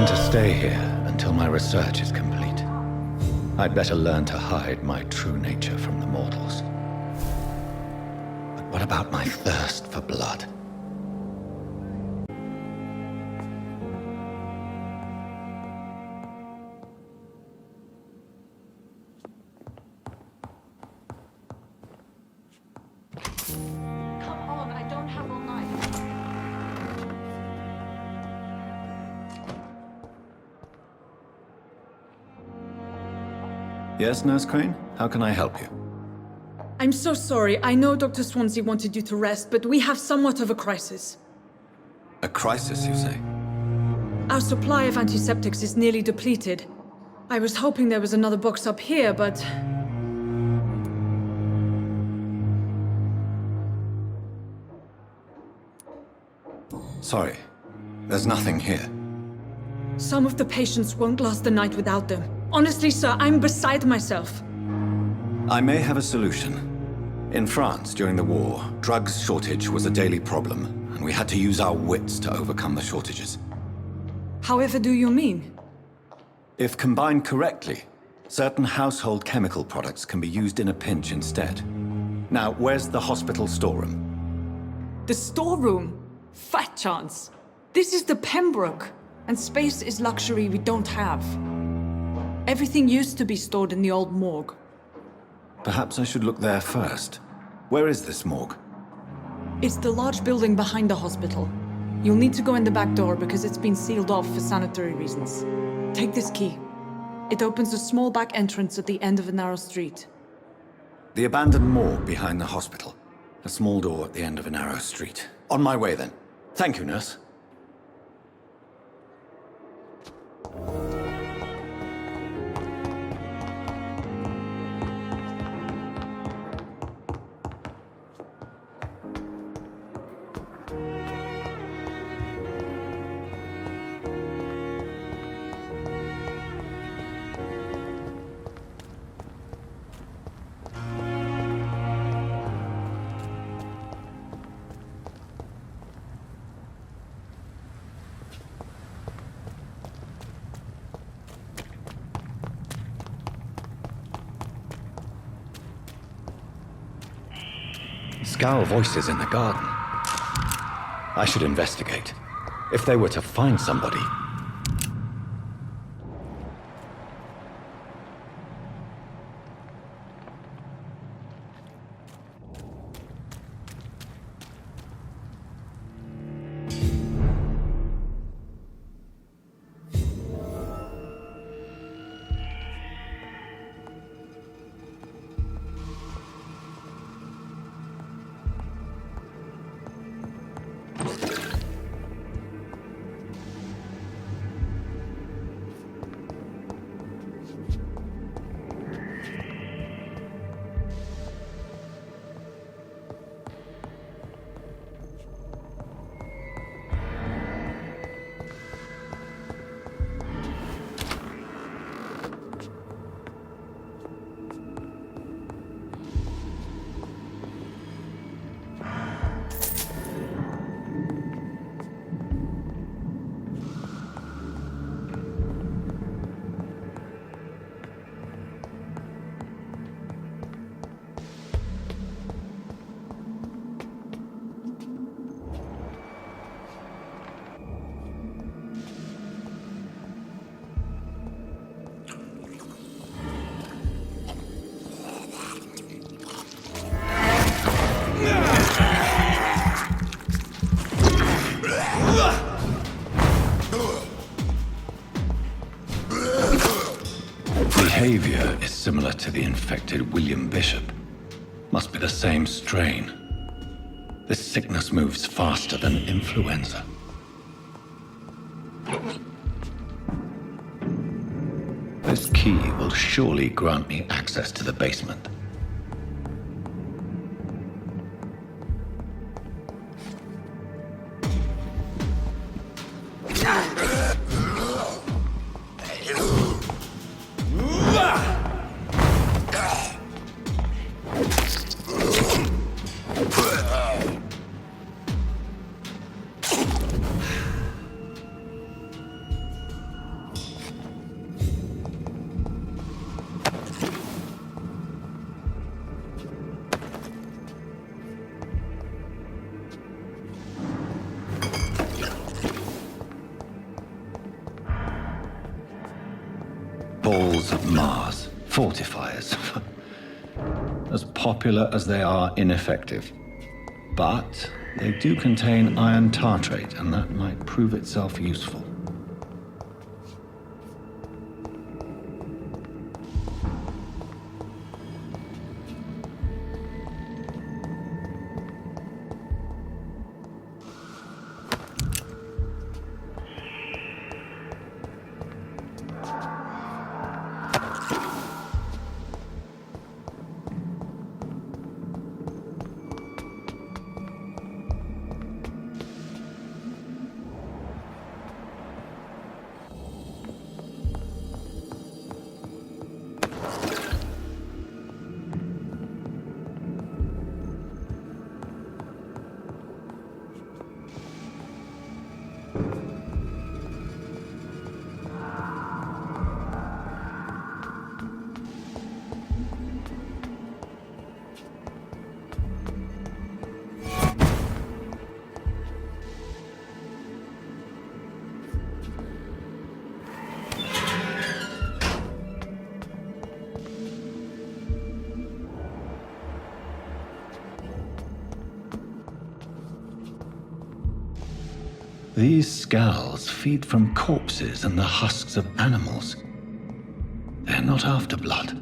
plan to stay here until my research is complete. I'd better learn to hide my true nature from the mortals. But what about my thirst for blood? Come on, I don't have all night. Yes, Nurse Crane? How can I help you? I'm so sorry. I know Dr. Swansea wanted you to rest, but we have somewhat of a crisis. A crisis, you say? Our supply of antiseptics is nearly depleted. I was hoping there was another box up here, but... Sorry. There's nothing here. Some of the patients won't last the night without them. Honestly, sir, I'm beside myself. I may have a solution. In France, during the war, drugs shortage was a daily problem, and we had to use our wits to overcome the shortages. However do you mean? If combined correctly, certain household chemical products can be used in a pinch instead. Now, where's the hospital storeroom? The storeroom? Fat chance. This is the Pembroke, and space is luxury we don't have. Everything used to be stored in the Old Morgue. Perhaps I should look there first. Where is this morgue? It's the large building behind the hospital. You'll need to go in the back door because it's been sealed off for sanitary reasons. Take this key. It opens a small back entrance at the end of a narrow street. The abandoned morgue behind the hospital. A small door at the end of a narrow street. On my way then. Thank you, nurse. Skal voices in the garden. I should investigate. If they were to find somebody... Behaviour is similar to the infected William Bishop. Must be the same strain. This sickness moves faster than influenza. This key will surely grant me access to the basement. Scales of Mars. Fortifiers. As popular as they are ineffective. But they do contain iron tartrate, and that might prove itself useful. These skals feed from corpses and the husks of animals. They're not after blood.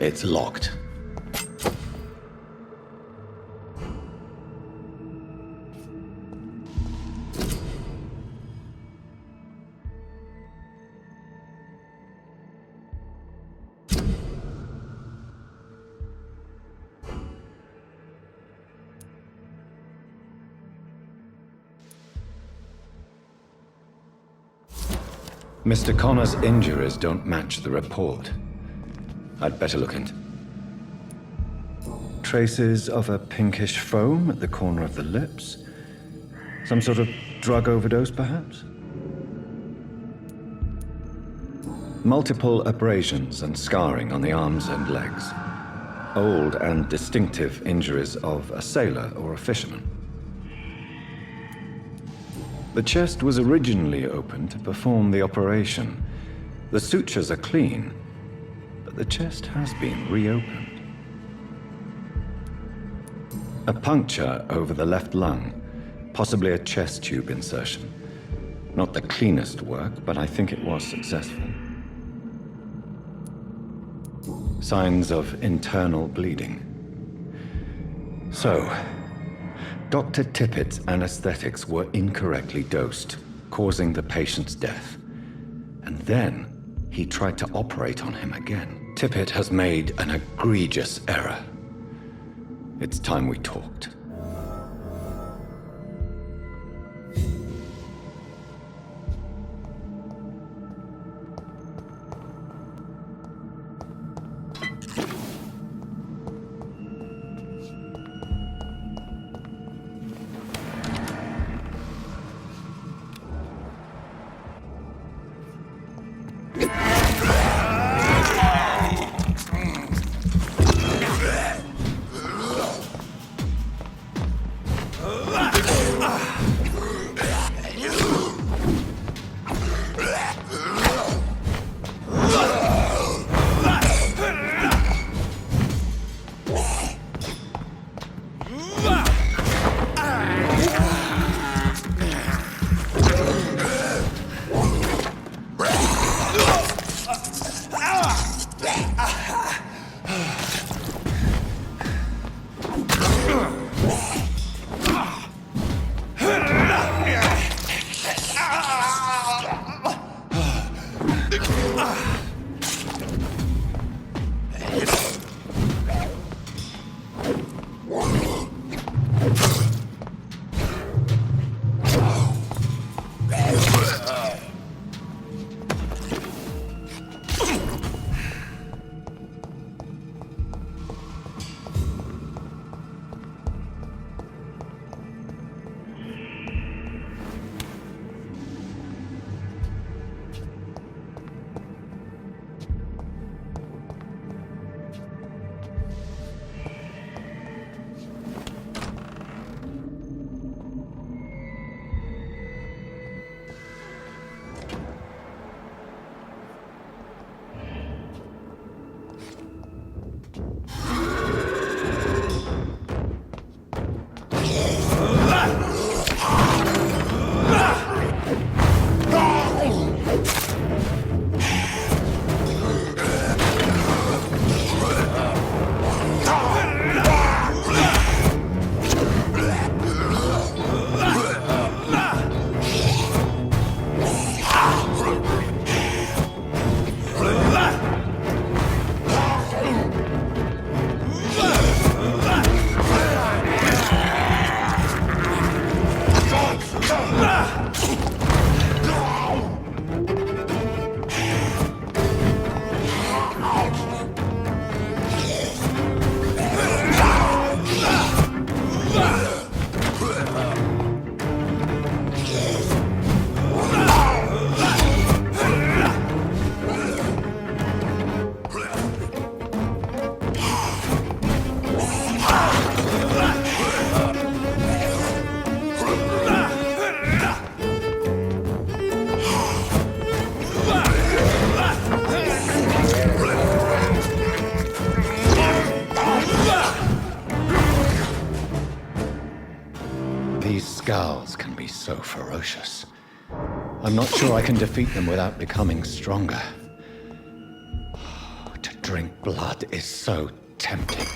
It's locked. Mr. Connor's injuries don't match the report. I'd better look into. Traces of a pinkish foam at the corner of the lips. Some sort of drug overdose, perhaps? Multiple abrasions and scarring on the arms and legs. Old and distinctive injuries of a sailor or a fisherman. The chest was originally opened to perform the operation. The sutures are clean, but the chest has been reopened. A puncture over the left lung, possibly a chest tube insertion. Not the cleanest work, but I think it was successful. Signs of internal bleeding. So, Dr. Tippett's anesthetics were incorrectly dosed, causing the patient's death. And then, he tried to operate on him again. Tippett has made an egregious error. It's time we talked. These skals can be so ferocious. I'm not sure I can defeat them without becoming stronger. To drink blood is so tempting.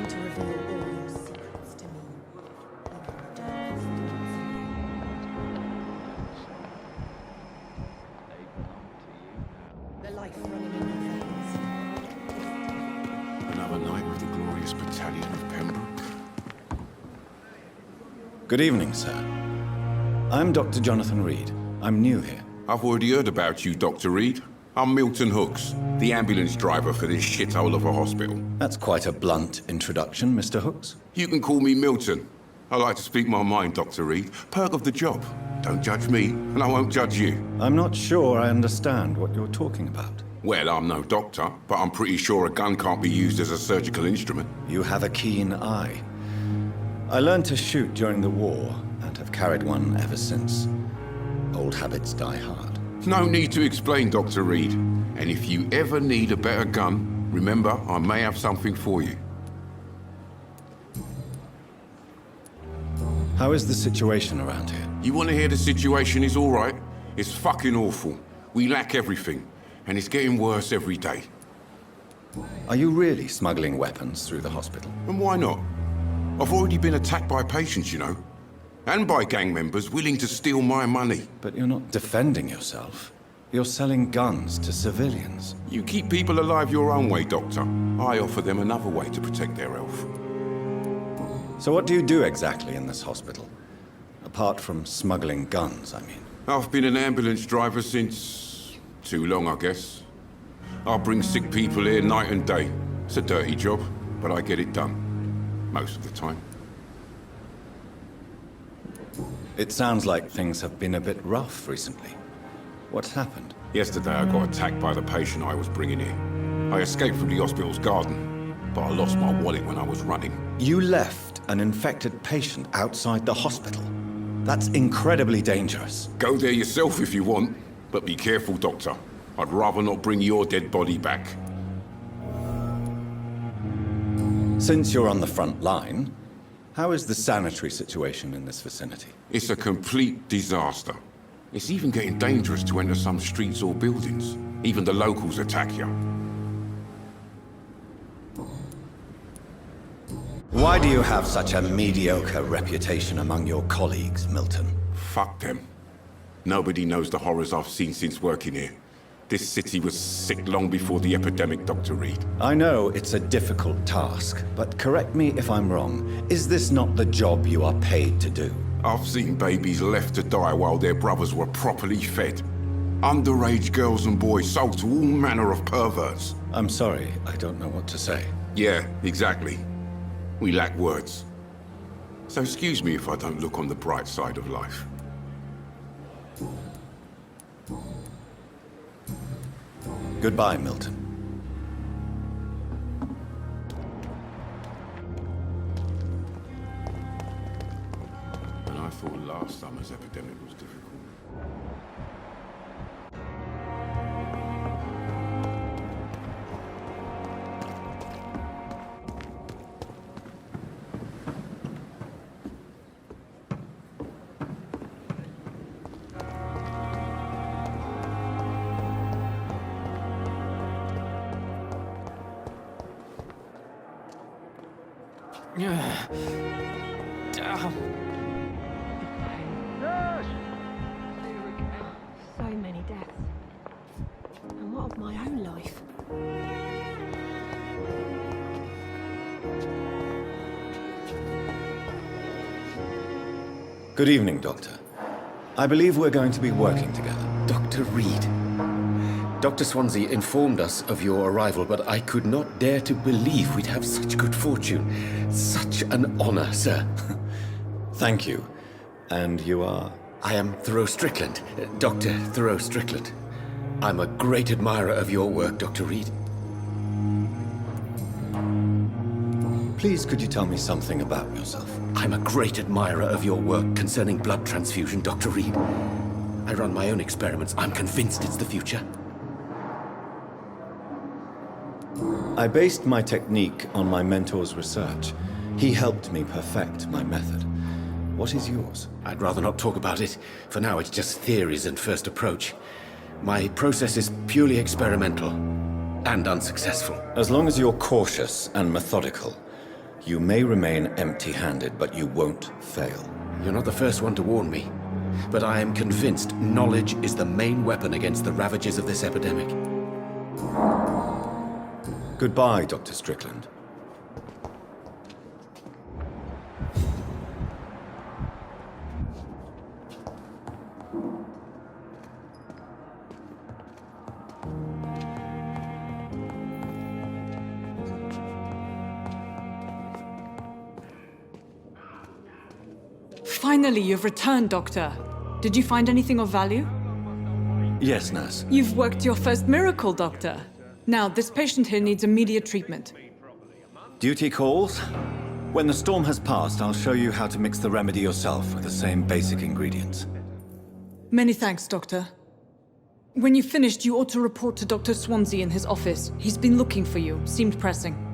to reveal all your secrets to me. Even the darkest thoughts. The life running in your veins. Another night with the glorious battalion of Pembroke. Good evening, sir. I'm Dr. Jonathan Reid. I'm new here. I've already heard about you, Dr. Reid. I'm Milton Hooks, the ambulance driver for this shithole of a hospital. That's quite a blunt introduction, Mr. Hooks. You can call me Milton. I like to speak my mind, Dr. Reid. Perk of the job. Don't judge me, and I won't judge you. I'm not sure I understand what you're talking about. Well, I'm no doctor, but I'm pretty sure a gun can't be used as a surgical instrument. You have a keen eye. I learned to shoot during the war, and have carried one ever since. Old habits die hard. No need to explain, Dr. Reid. And if you ever need a better gun, remember, I may have something for you. How is the situation around here? You want to hear the situation is all right? It's fucking awful. We lack everything, and it's getting worse every day. Are you really smuggling weapons through the hospital? And why not? I've already been attacked by patients, you know. And by gang members willing to steal my money. But you're not defending yourself. You're selling guns to civilians. You keep people alive your own way, Doctor. I offer them another way to protect their health. So what do you do exactly in this hospital? Apart from smuggling guns, I mean. I've been an ambulance driver since... too long, I guess. I bring sick people here night and day. It's a dirty job, but I get it done. Most of the time. It sounds like things have been a bit rough recently. What's happened? Yesterday I got attacked by the patient I was bringing in. I escaped from the hospital's garden, but I lost my wallet when I was running. You left an infected patient outside the hospital? That's incredibly dangerous. Go there yourself if you want, but be careful, Doctor. I'd rather not bring your dead body back. Since you're on the front line, how is the sanitary situation in this vicinity? It's a complete disaster. It's even getting dangerous to enter some streets or buildings. Even the locals attack you. Why do you have such a mediocre reputation among your colleagues, Milton? Fuck them. Nobody knows the horrors I've seen since working here. This city was sick long before the epidemic, Dr. Reid. I know it's a difficult task, but correct me if I'm wrong. Is this not the job you are paid to do? I've seen babies left to die while their brothers were properly fed. Underage girls and boys sold to all manner of perverts. I'm sorry, I don't know what to say. Yeah, exactly. We lack words. So excuse me if I don't look on the bright side of life. Goodbye, Milton. And I thought last summer's epidemic was difficult. So many deaths. And what of my own life? Good evening, Doctor. I believe we're going to be working together. Dr. Reid. Dr. Swansea informed us of your arrival, but I could not dare to believe we'd have such good fortune. Such an honor, sir. Thank you. And you are? I am Thoreau Strickland, Dr. Thoreau Strickland. I'm a great admirer of your work, Dr. Reid. Please, could you tell me something about yourself? I'm a great admirer of your work concerning blood transfusion, Dr. Reid. I run my own experiments. I'm convinced it's the future. I based my technique on my mentor's research. He helped me perfect my method. What is yours? I'd rather not talk about it. For now, it's just theories and first approach. My process is purely experimental and unsuccessful. As long as you're cautious and methodical, You may remain empty-handed, but you won't fail. You're not the first one to warn me, but I am convinced knowledge is the main weapon against the ravages of this epidemic. Goodbye, Dr. Strickland. Finally, you've returned, Doctor. Did you find anything of value? Yes, nurse. You've worked your first miracle, Doctor. Now, this patient here needs immediate treatment. Duty calls. When the storm has passed, I'll show you how to mix the remedy yourself with the same basic ingredients. Many thanks, Doctor. When you've finished, you ought to report to Dr. Swansea in his office. He's been looking for you. Seemed pressing.